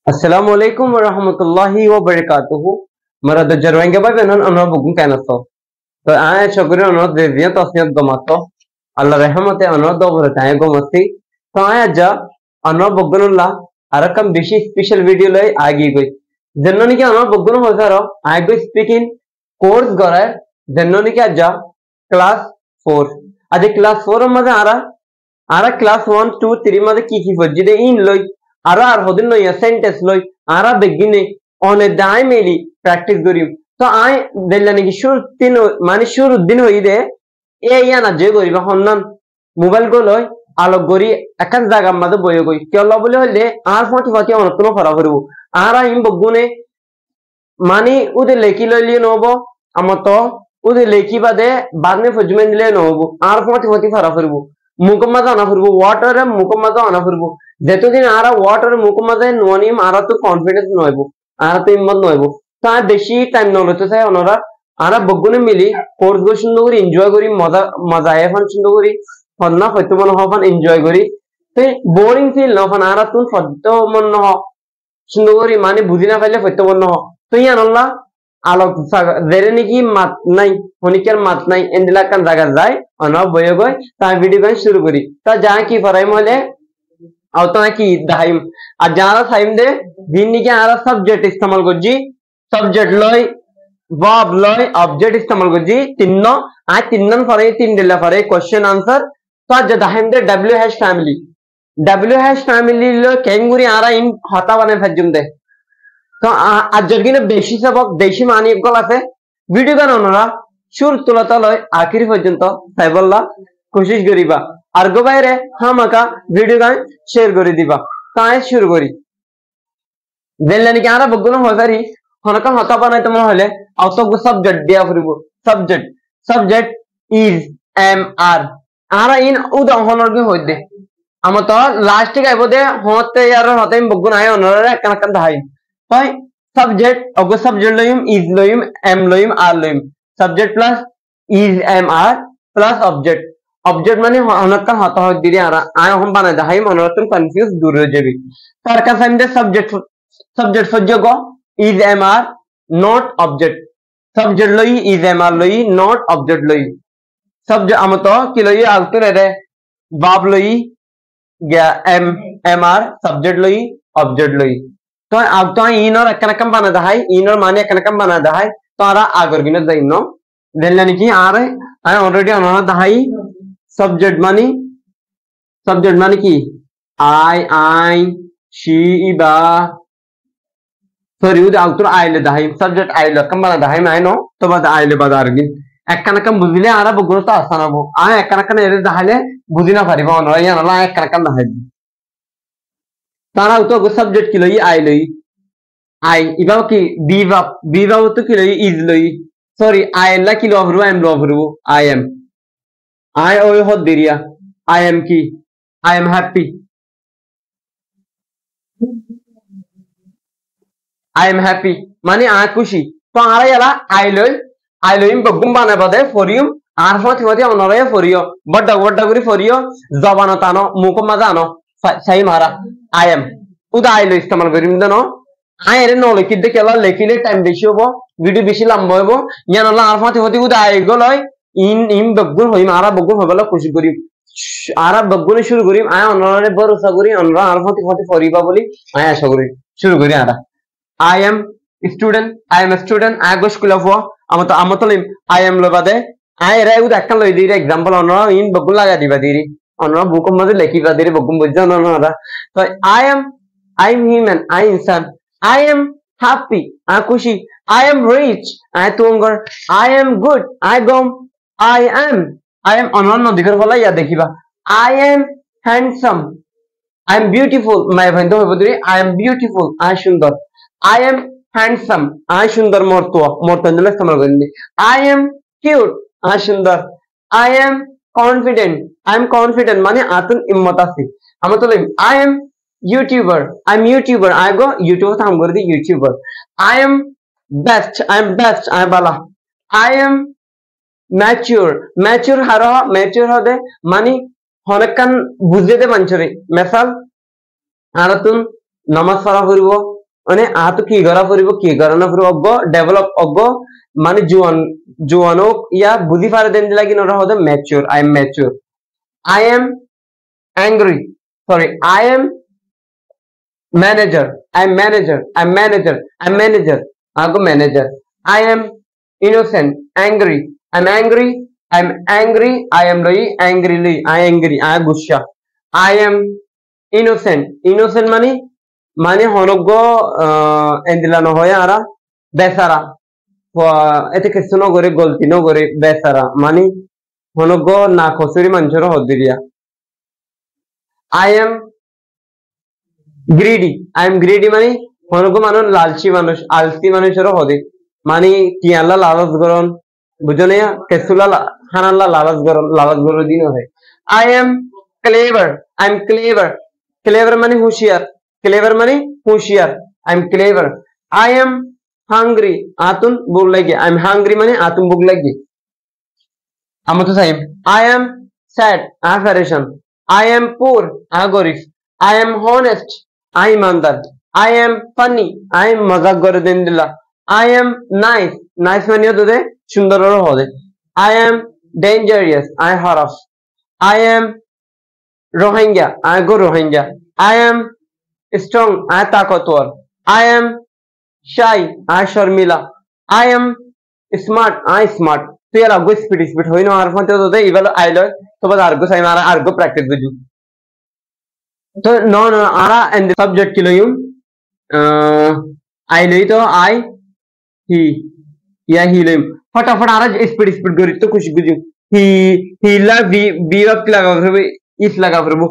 Assalamualaikum warahmatullahi wabarakatuh. Marada jarwanga ba benon ono bugun kanaso. To aya chogre ono deviya tasniyat gomato. Allah rahmate ono do bhurataye gomasti. To aya ja ono bugunulla arakam bishi special video lay agi goi. Jennoni ki ono bugunu hosaro I go speaking course gorar jennoni ki aja class 4. Aje class 4 made ara class 1 2 3 made ki fojide in loy আর হদিন লইয়া sentence লই আরা বেগিনে অনে দাই মেলি practice করিম তো I দেল্লানি কি শুরু দিন মানে শুরু দিন হই দে এ ইয়া না যে করিবা হন্নান মোবাইল গো লই আলোক গরি একান জায়গা মাঝে বইয়ে গই কেলা বলে হইলে আর ফটি ফটি অন কোনো ফরা করব আরা ইম বগুনে মানে উদে লেখি লইলি নব আমত উদে লেখি বাদে বাদনে ফজমেন দিলে নব আর ফটি ফটি ফরা করব মুকম্মা জানা করব ওয়াটারে মুকম্মা জানা করব যেতদিন আরা ওয়াটার মুকম্মাতে নোয়ানিম আরা তো কনফিডেন্স নয়ব আরা তো ইম্মত নয়ব তা বেশি টাইম নলতে চাই ওনারা আরা বগুনে মিলি কোর্স গো সুন্দর করে এনজয় করি মজা মজা এখন সুন্দর করি হন্না হয়তো মনে হবান এনজয় করি তো বোরিং ফিল নহন আরা তুন সদ্য মন নহ সুন্দর করি মানে বুঝি না পাইলে হয়তো মন নহ তো ইয়ানল্লাহ আলোক জেরে নাকি মাত নাই হনিকের মাত নাই এন্দিলা কান জায়গা যায় অনব বয়ে গয় তা ভিডিও গান শুরু করি তা যা কি ফরাই মহলে आवता है कि दाहिम आज जारा साइम दे दिन के आरा सब्जेक्ट इस्तेमाल कर जी सब्जेक्ट लय वर्ब लय ऑब्जेक्ट इस्तेमाल कर जी तीनों आज तीनन फरे तीन दिला फरे क्वेश्चन आंसर तो आज दाहिम दे डब्ल्यू हैश फैमिली लो कैंगुरी आरा इन हता बने फज्जुम दे तो आज जगी ने बेशी सबक देशी मानी गल আছে ভিডিও গান ওনারা শুরু তুলাতা লয় আখির পর্যন্ত সাইবল্লাহ কোশিশ করিবা আর গো বাইরে হামাকা ভিডিও গান শেয়ার করে দিবা তাই শুরু করি দেলনি কি আরা বগুনো হজারি হনকা হতা বানাইতে মন হলে আউটগো সাবজেক্ট দিয়া ফুরিব সাবজেক্ট ইজ এম আর আরা ইন উদাহরণ কি হইদে আমা তো লাস্ট কে আইবো দে হতে ইয়ার হতে বগুন আয় অনরে কান কান দাই তাই সাবজেক্ট অগো সাবজেক্ট লইম ইজ লইম এম লইম আর লইম subject plus is am are plus object object माने हनका हता हो दिरी आरा आय हम बना दे हाई मनरतन कंफ्यूज दूर हो जेबी तार का साइम दे सब्जेक्ट सजगो is am are not object subject लई इज एम आर लई नॉट ऑब्जेक्ट लई सब्जेक्ट আমতো কি লই আউতরে রে বাব লই গয়া এম আর सब्जेक्ट लई ऑब्जेक्ट लई तो आवतो ইনর একনকম বানা দে হাই ইনর মানে একনকম বানা দে হাই তো আরা আগর গিনে যাইনো দেলনি কি আরে আই অলরেডি অনরা দে হাই सब्जेक्ट मानी की आई शी इबा सॉरी उदे आउटर आइले दाई सब्जेक्ट आइले कम बना दाई मैं नो तो बाद आइले बाजार गिन एकनकम बुझिले आरा बगुनो तो आसाना बो आ एकनकन एरे दाइले बुझिना पारिबो न या नला एकनकन दाई तारा तो सब्जेक्ट की लई आई इबा की बीवा तो की लई इज लई सॉरी आई ला की लो भरु I am I owe hot diria. I am key. I am happy. I am happy. Mani I kushi. तो आरा याला I loim बगुम बाने बदे for you. आर फटी फटी अनरे for you. बड़ा गुरी for you. जबान तानो मुको मजानो. सही मारा. I am. उदा I लो इस्तेमाल करीम दनो. I एरे नो लेकिन दे केला लेकिले टाइम बेशियो बो. वीडियो बेशी लंबो बो. या नला आर फटी फटी उदा I गो लोय. इन बगुन होई मारा बगुन होबला खुशी करी आरा बगुन शुरू करी आय अनरे भरोसा करी अनरा आर फटी फटी फरिबा बोली आय आशा करी शुरू करी आरा I am student I go school ऑफ আমতলিম आई एम লবাদে আয় রে উদ একখান লই দিরে एग्जांपल অনরা ইন বগুন লাগা দিবা দিরি অনরা বুকম মধ্যে লেখিবা দিরি বগুন বুঝছো না না তো आई एम হিউম্যান आई इंसान आई एम हैप्पी আ খুশি आई एम रिच আ তুঙ্গর आई एम गुड आई गम I am অনন্য দিকের বলা ইয়া দেখিবা I am handsome I am beautiful মাই ভাইndo হইব দিরি I am beautiful I সুন্দর I am handsome I সুন্দর মর্তঞ্জল ইস্তেমাল করেন I am cute I সুন্দর I am confident মানে আতুন ইম্মত আছে আমরা তো I am YouTuber I go YouTube থাম করে দি YouTuber I am best I bala I am mature हदे मानी हनकान बुझे दे मंचरे मिसाल आरतुन নামাজ পড়া ফুরিব মানে আহ তো কি করা ফুরিব কি করা না ফুরিব অজ্ঞ ডেভেলপ অজ্ঞ মানে জুয়ানক ইয়া বুদ্ধি পারে দেন লাগি নরা হতে mature I am mature I am angry sorry I am manager I'm manager I'm manager I'm manager ago manager I am innocent angry I'm angry I'm angry I am angrily I angry I gussa I am innocent মানে হনগ্য এন্দিলা নহয় আরা বেচারা এতে কিছু নগরে গলতি নগরে বেচারা মানে হনগ্য না খসুরি মানুষের হদ্দিরিয়া I am greedy I am greedy মানে হনগো মানুষ লালচি মানুষ আলসি মানুষেরও হদে মানে টিয়াল্লা লালচ গরন বুঝনে কেসুলা হানাল্লা লালচ গরন দিন হয় আই এম ক্লেভার ক্লেভার মানে হুঁশিয়ার I am clever I am hungry আতুন বুক লাগে আই এম হাংরি মানে আতুন বুক লাগে আমার তো সাইম আই এম স্যাড আই ফেরেশন আই এম পুর আই গরিব I am honest I am Andar. I am funny. I am mazak gore den dilla. I am nice. Nice mani hote de sundar oro hode. I am dangerous. I haraf. I am Rohingya. I go Rohingya. I am strong. I takatwar. I am shy. I Sharmila. I am smart. I smart. So yara go speed hoy no arfan te hote ival I lo to bad argo sai mara argo practice buju. तो no आरा and the subject किलो यूं I नहीं तो I he या he ले फटाफट आरा speed करी तो कुछ गुजू he ला be वक्त लगा फिर इस लगा फिर वो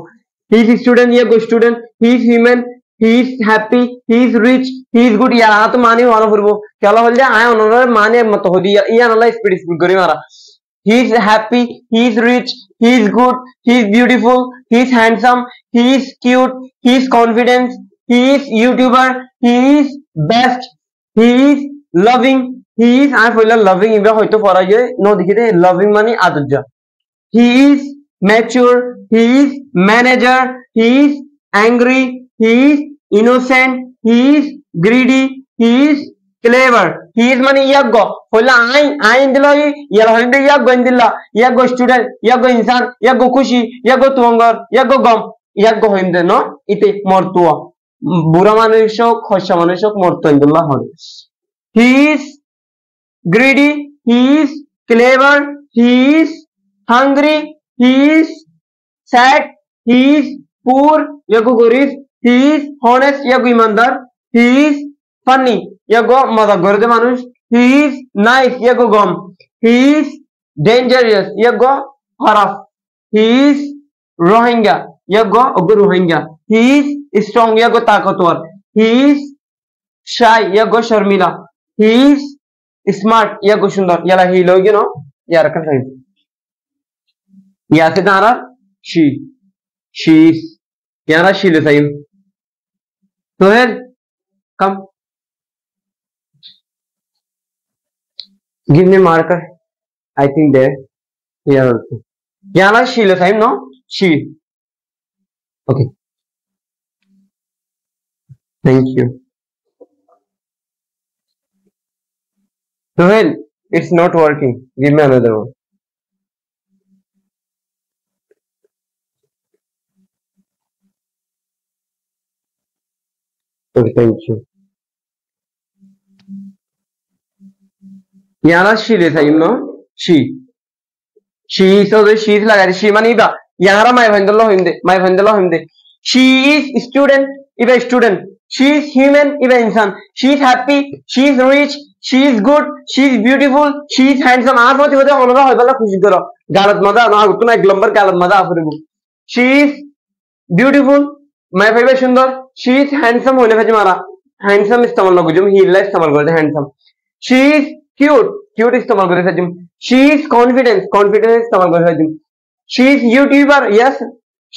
he is student या go student he is human he is happy he is rich he is good यार तो माने वाला फिर वो क्या ला हो जाए आया उन्होंने माने मत हो दिया ये ना स्पीड करी मारा he is happy he is rich he is good he is beautiful he is handsome he is cute he is confident he is YouTuber he is best he is loving he is I feel loving ইবা হয়তো পড়া যায় no দেখিতে loving মানে আদর্য he is mature he is manager he is angry he is innocent he is greedy he is clever he is mani yaggo hola I indilo yala hinde yaggo indilla yaggo student yaggo insan yaggo khushi yaggo tuangar yaggo gam yaggo hinde no ite mortua bura manusok khosha manusok mortu indullah hon he is greedy he is clever he is hungry he is sad he is poor yaggo gorif he is honest yaggo imandar he is funny yago mazak gore de manush he is nice yago gom he is dangerous yago haraf he is Rohingya yago ogo Rohingya he is strong yago takatwar he is shy yago Sharmila he is smart yago Sundar yala he logi no yar kan sai ya se dara she is yara she le sai so here come give me marker I think there here also yana she le time no she okay thank you Sohel it's not working give me another one okay thank you yana she le time no she so the she is like she mani da yara my vandalo hinde she is student iba student she is human iba insan she is happy she is rich she is good she is beautiful she is handsome ar poti hote onoga hoybala khushi karo galat maza na tuna ek number galat maza afuribu she is beautiful my favorite sundar she is handsome hone phaji mara handsome istamal na gujum he la istamal korte handsome she is cute istamal kore sajim she is confident istamal kore sajim she is YouTuber yes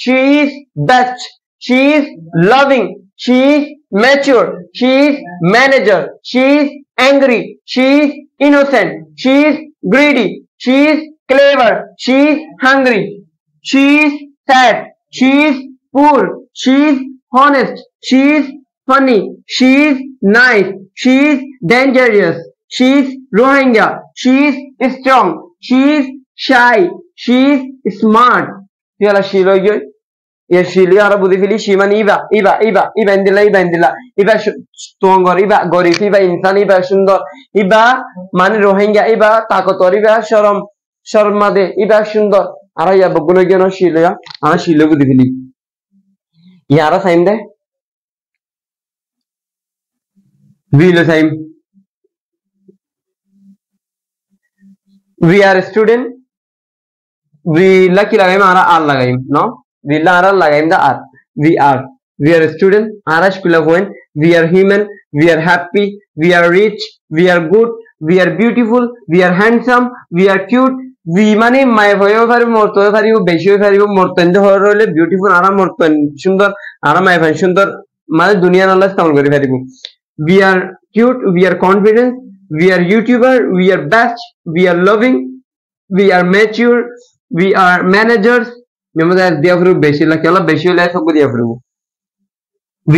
she is best she is loving she is mature she is manager she is angry she is innocent she is greedy she is clever she is hungry she is sad she is poor she is honest she is funny, she is nice, she is dangerous, she is Rohingya, she is strong, she is shy, she is smart. Yala shilo yo. Ya shili ara budi fili shimani iba indila iba stronger iba gorif iba insan iba sundor iba mani Rohingya iba takotor iba shormade iba sundor ara ya bagulo geno shilo ya ara shilo budi fili yara saim de wheel time. We are a student. We lucky lagaim ara al lagaim no. We are lagaim the ar. We are a student. Ara shkula hoen. We are human. We are happy. We are rich. We are good. We are beautiful. We are handsome. We are cute. We mane my hoyo fari morto fari besho fari morto ende horole beautiful ara morto sundar ara my fan sundar mane duniya nalla istamal kori fari. We are cute, we are confident, we are YouTuber, we are best, we are loving, we are mature, we are managers. We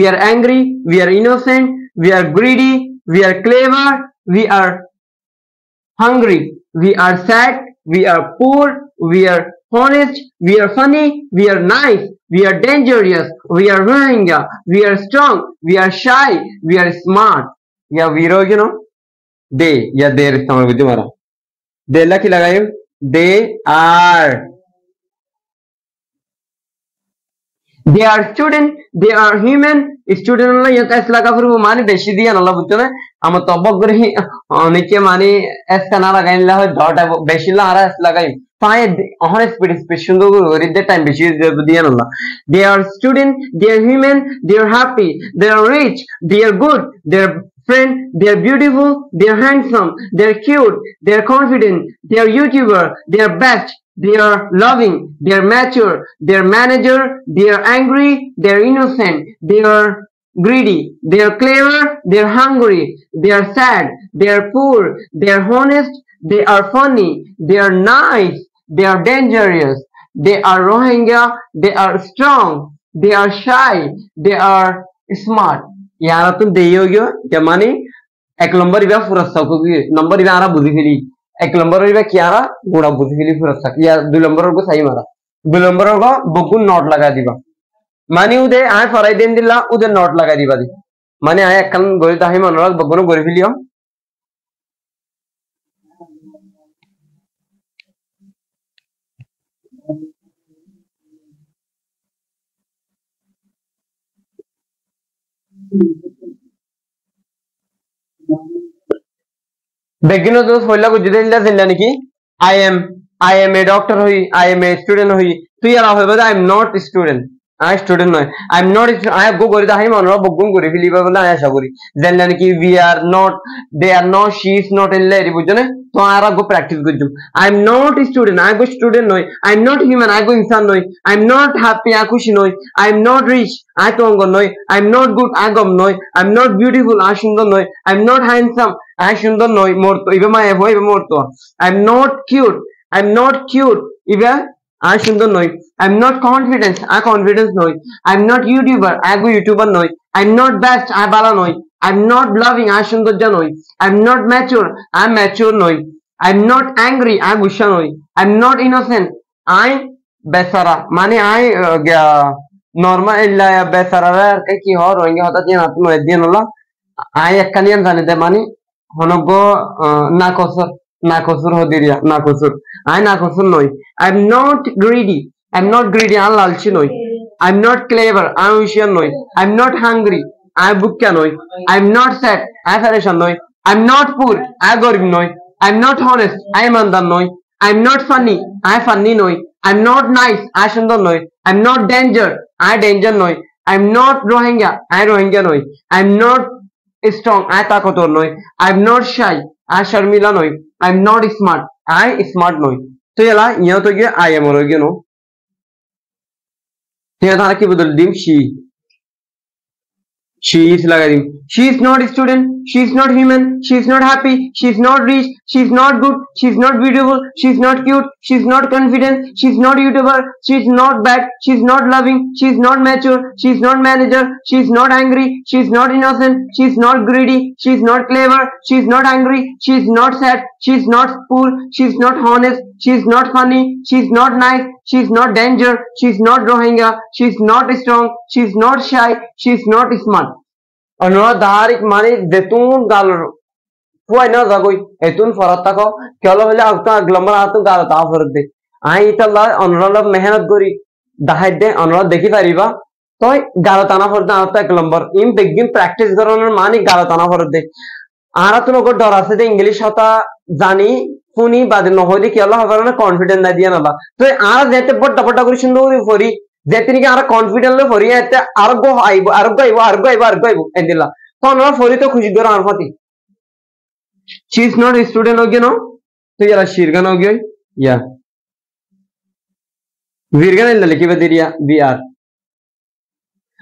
are angry, we are innocent, we are greedy, we are clever, we are hungry, we are sad, we are poor, we are honest, we are funny, we are nice, we are dangerous, we are Rohingya, we are strong, we are shy, we are smart. Yeah, we are, they, yeah, there is someone with you. They lucky lagaim, they are. They are student, they are human. Student Allah yang tes laga furu mani beshi dia nalla butuh na. Ama tobak gurih, nikya mani es kana lagain lah dot beshi lah ara es lagain. Fine, honest speed shundo gurih that time beshi dia nalla. They are student, they are human, they are happy, they are rich, they are good, they are friend, they are beautiful, they are handsome, they are cute, they are confident, they are YouTuber, they are best, they are loving, they are mature, they are manager, they are angry, they are innocent, they are greedy, they are clever, they are hungry, they are sad, they are poor, they are honest, they are funny, they are nice, they are dangerous, they are Rohingya, they are strong, they are shy, they are smart. यार तुम देयो गयो जमाने एक number इबा फुरसा को number इबा आरा बुद्धि फिली एक number इबा Kiara गुड़ा बुद्धि फिली फुरसा या दो नंबर को सही मारा दो नंबर को बकुन नोट लगा दिबा माने उदे आय फराई देन दिला उदे नोट लगा दिबा दी माने आय कन गोरी ताही मनोरग बकुन गोरी फिलियो बेगिनो तो फैला को जुदे इंदा जिंदा निकी I am a doctor हुई I am a student हुई तो यार आप बता I am not a student I student नहीं I am not I go गोरी दा ही मानो बगुन गोरी फिली बगुन आया शागोरी जिंदा निकी we are not they are not she is not in लेरी बुझने तो आरा go practice गुज्जुम I am not a student I go student नहीं I am not human I go इंसान नहीं I am not happy I खुशी नहीं I am not rich I तो नहीं I am not good I गम नहीं I am not beautiful I सुंदर नहीं I am not handsome I सुंदर नहीं मोरतो इबे माय हो इबे मोरतो I am not cute I am not cute इबे I सुंदर नहीं I am not confident I confidence नहीं I am not YouTuber I go YouTuber नहीं I am not best I बाला नहीं I am not loving I सुंदर जा नहीं I am not mature I mature नहीं I am not angry I गुस्सा नहीं I am not innocent I बेसारा माने I क्या normal इल्ला या बेसारा यार कहीं और होंगे होता चाहिए ना तुम ऐसे नोला I एक कनियन जाने दे माने होनगो नाकोसुर हो दिरिया नाकोसुर I नाकोसुर नोई I'm not greedy I'm not greedy I लालची नोई I'm not clever I उशियन नोई I'm not hungry I Bukya नोई I'm not sad I परेशान नोई I'm not poor I गरीब नोई I'm not honest I ईमानदार नोई I'm not funny I funny नोई I'm not nice I सुंदर नोई I'm not danger I danger नोई I'm not Rohingya I Rohingya नोई I'm not strong I ताकतवर नोई I'm not shy I Sharmila नोई I'm not smart I smart नोई तो याला यहाँ तो क्या I am और क्या नो तो यहाँ तारा की बदल दिम she She is lagai dim. She is not a student. She is not human. She is not happy. She is not rich. She is not good. She is not beautiful. She is not cute. She is not confident. She is not YouTuber. She is not bad. She is not loving. She is not mature. She is not manager. She is not angry. She is not innocent. She is not greedy. She is not clever. She is not angry. She is not sad. She is not poor. She is not honest. She is not funny. She is not nice. She is not danger. She is not Rohingya. She is not strong. She is not shy. She is not smart. Ono daharik mani detun gal fuai na zagoi etun farata ko kyalo hole agta glamar atu gal ta farde ai italla onrolo mehnat gori dahide onro dekhi pariba toy gal tana farda ata glambar im begin practice goronor mani gal tana farde ara tuno go dor ase de english hata jani funi bad no holi kyalo habarana confidence na diya nala to ara jete botta botta gori sundori fori যেতিনিকে are confident লে ফরি এতে আরগো আইবো এন্দিলা তো না ফরি তো খুশি গর আর ফতি she is not a student हो गया नो तो यार शीरगन हो गया या वीरगन लिखी बदिरिया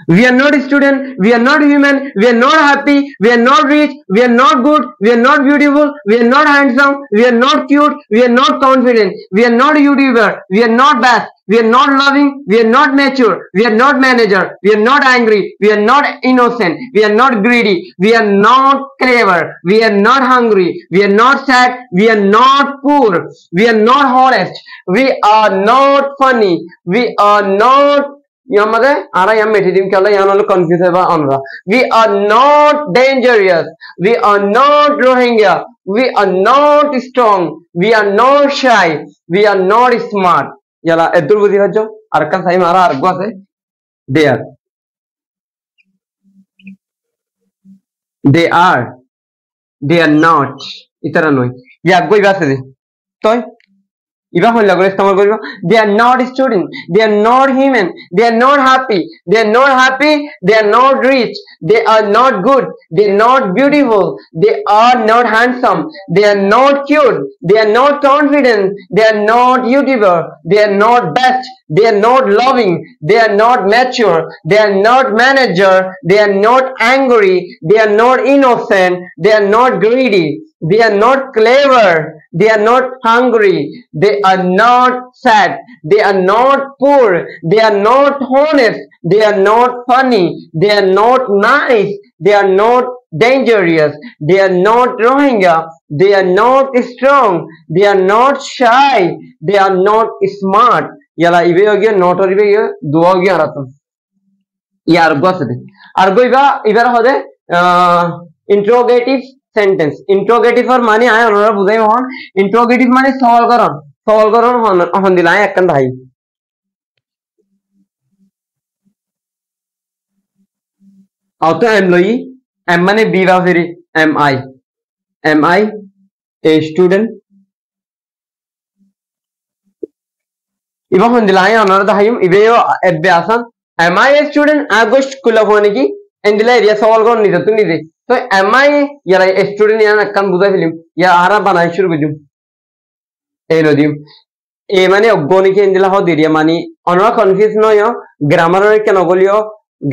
we are not a student, we are not human, we are not happy, we are not rich, we are not good, we are not beautiful, we are not handsome, we are not cute, we are not confident, we are not YouTuber, we are not best, we are not loving, we are not mature, we are not manager, we are not angry, we are not innocent, we are not greedy, we are not clever, we are not hungry, we are not sad, we are not poor, we are not honest, we are not funny, we are not yamade ara yam metidim kala yanolo confuse ba onra we are not dangerous, we are not Rohingya, we are not strong, we are not shy, we are not smart yala edur budi hajjo arkan sai mara argo ase they are not itara noy ya goi base de toy they are not student, they are not human, they are not happy, they are not rich, they are not good, they are not beautiful, they are not handsome, they are not cute, they are not confident, they are not YouTuber, they are not best, they are not loving, they are not mature, they are not manager, they are not angry, they are not innocent, they are not greedy, they are not clever, they are not hungry, they are not sad, they are not poor, they are not honest, they are not funny, they are not nice, they are not dangerous, they are not Rohingya, they are not strong, they are not shy, they are not smart yala ibe hoge not or ibe dua hoge aratum yar gosde argo ibar hode interrogative sentence interrogative or mane ay onora budai hon interrogative mane sawal karon hon dilay ekkan dai auto employee am mane be ba feri am I a student iba hon dilay onora dahim ibe yo ebbe asan am I a student agost kula hone ki endila area sawal karon ni tu ni de तो am I यार student यार कम बुझा film या आरा बनाई शुरू कर दूं ए no दिम ए माने अगोनी के इंदिला हो दिरिया मानी अनरा कंफ्यूज नो यो ग्रामर रे के नगलियो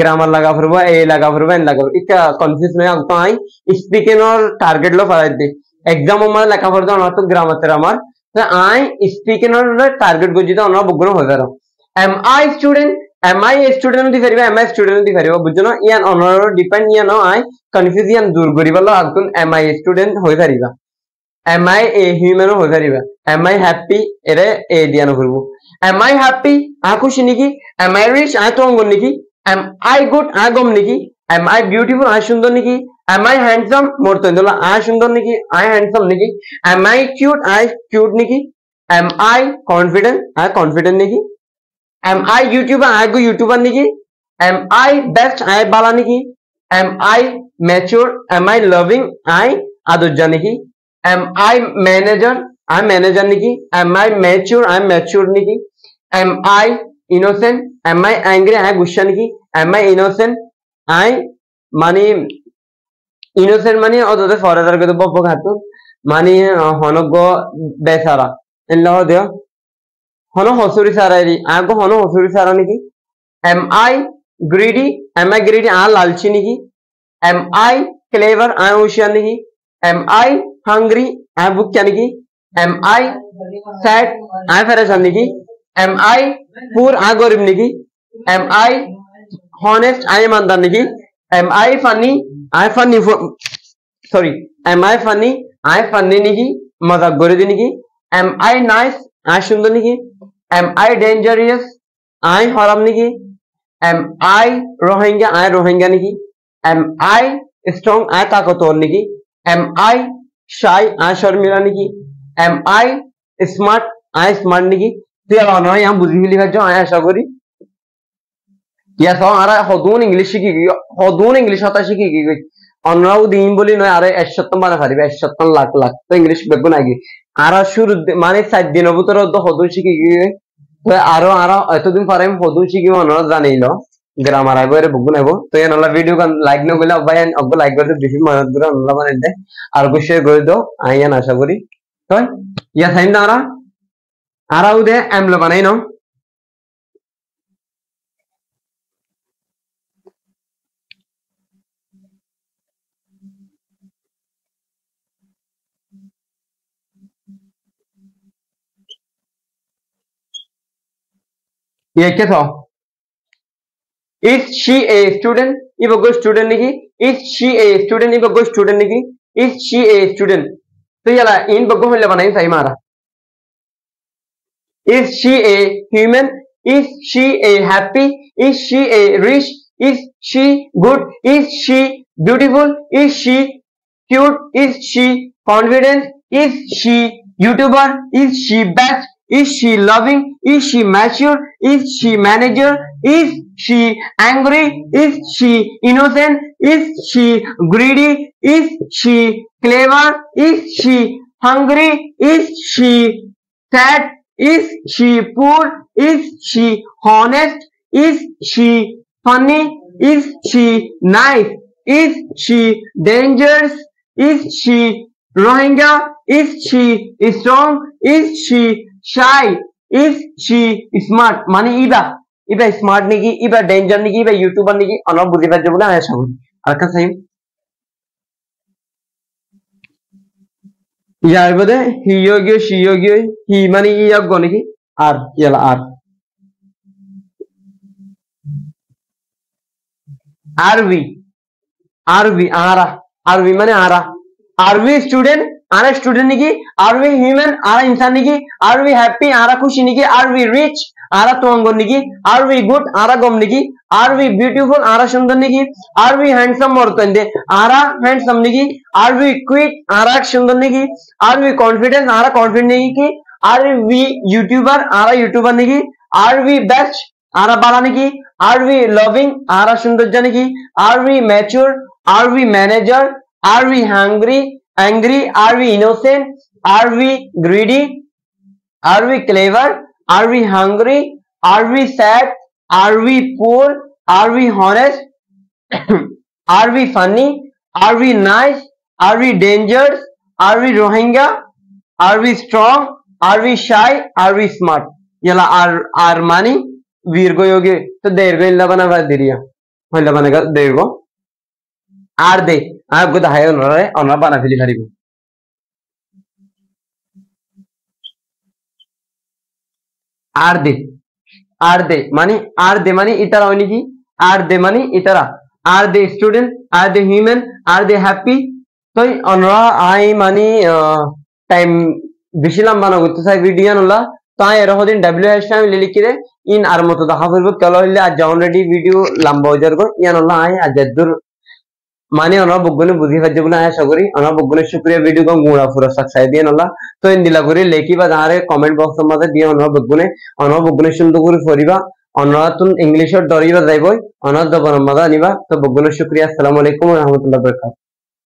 ग्रामर लगा फरबा ए लगा फरबा इन लगा इका कंफ्यूज नो तो आई स्पीकिंग और टारगेट लो फराय दे एग्जाम में लगा फरदा ना तो ग्रामर तेरा मार तो आई स्पीकिंग और टारगेट को जिता अनरा बुगनो हो जारो am I student am I a student di feriba am I student di feriba bujno ian honor depend ian no I confusion dur goribalo agtun am I a student hoy feriba am I a human hoy feriba am I happy ere e diano korbo am I happy a khushi niki am I rich a tongon niki am I good a gom niki am I beautiful a sundor niki am I handsome mor to ndola a sundor niki I handsome niki am I cute niki am I confident a confident niki am I YouTuber I go YouTuber niki am I best I bala niki am I mature am I loving I adujja niki am I manager I manager niki am I mature I mature niki am I innocent am I angry I gussa niki am I innocent I mani innocent mani odode forever go bobbo khatu mani honogo besara illa deo hono hosuri sarari ago hono hosuri sarani ki am I greedy a lalchi niki am I clever I होशियार नहीं am I hungry I भूख क्या नहीं am I sad I परेशान नहीं am I poor I गरीब नहीं am I honest I ईमानदार नहीं am I funny I funny sorry am I funny I funny नहीं मजाक गरीब नहीं am I nice I सुंदर नहीं am I dangerous I हराम नहीं am I Rohingya I Rohingya नहीं am I strong I ताकतवर नहीं am I shy I Sharmila नहीं am I smart I smart नहीं तो यार अनरा यहाँ बुझी लिखा जो आया ऐसा करी या सो आरा हदून इंग्लिश की गई हदून इंग्लिश आता शिकी गई अनरा उदीन बोली ना आरे ऐशतन बाना खारी ऐशतन लाख लाख तो इंग्लिश बेगुन आएगी आरा शुरू माने 7 दिन अबूतर तो हदून शिकी गई तो आरो आरा एतदिन पारेम हदून शिकी अनरा जाने लो ग्रामार आइबो रे बुगुन आइबो तो ये नला वीडियो का लाइक न गले भाई अब लाइक कर दे बेশি मेहनत করে नला बाने दे আর को शेयर করে দাও আইয়া আশা করি তো ইয়া সাইন দারা আরা উদে এমলো বানাই নাও ये क्या था Is she a student? If a good student नहीं Is she a student? If a good student नहीं Is she a student? तो ये ला इन बग्गों में लगाना ही सही मारा Is she a human? Is she a happy? Is she a rich? Is she good? Is she beautiful? Is she cute? Is she confident? Is she YouTuber? Is she best? Is she loving? Is she mature? Is she manager? Is she angry? Is she innocent? Is she greedy? Is she clever? Is she hungry? Is she sad? Is she poor? Is she honest? Is she funny? Is she nice? Is she dangerous? Is she Rohingya? Is she strong? Is she shy? Is she smart? माने इबा smart नहीं की इबा danger नहीं की इबा YouTuber नहीं की owner बुद्धि पर जो बोला है सब अरका सही यार बदे ही योग्य शी योग्य ही माने ये अब गोने की आर ये ला आरवी आरवी माने आरवी स्टूडेंट आरा स्टूडेंट नहीं की आरवी ह्यूमन आरा इंसान नहीं की आरवी हैप्पी आरा खुशी नहीं की आरवी रिच आरा तो अंगों नहीं की आरवी गुड आरा गम नहीं की आरवी ब्यूटीफुल आरा सुंदर नहीं की आरवी हैंडसम और कंदे आरा हैंडसम नहीं की आरवी क्विक आरा सुंदर नहीं की आरवी कॉन्फिडेंस आरा कॉन्फिडेंट नहीं की आरवी यूट्यूबर आरा यूट्यूबर नहीं की आरवी बेस्ट आरा बाला नहीं की आरवी लविंग आरा सुंदर जन की are we mature are we manager are we hungry angry are we innocent are we greedy are we clever are we hungry are we sad are we poor are we honest are we funny are we nice are we dangerous are we Rohingya are we strong are we shy are we smart yala are mani virgo yogi to dergo illa bana va diriya holla bana dergo are they आपको तो हाय और बना फिली खरी को are they मानी इतरा होनी की आर दे मानी इतरा are they student are they human are they happy तो अनरा आई मानी टाइम बिशिलाम बना गुत्त साइ वीडियो नला ताई रहोदिन WH टाइम ले लिखिरे इन आर मतो दा हाफर कलो इल्ले आज ऑलरेडी वीडियो लंबा हो जारगो यानला आई अजदुर माने अना बुगुने बुद्धि फज्जे बुना है सगुरी अना बुगुने शुक्रिया वीडियो को गुणा पूरा सक्साय दिए नला तो इन दिला गुरी लेकी बाजारे कमेंट बॉक्स में दिए अना बुगुने सुंदर गुरी फरिबा अना तुम इंग्लिश और डरिबा जाइबो अना दबन मजा निबा तो बुगुने शुक्रिया अस्सलाम वालेकुम व रहमतुल्लाहि व बरकातहू।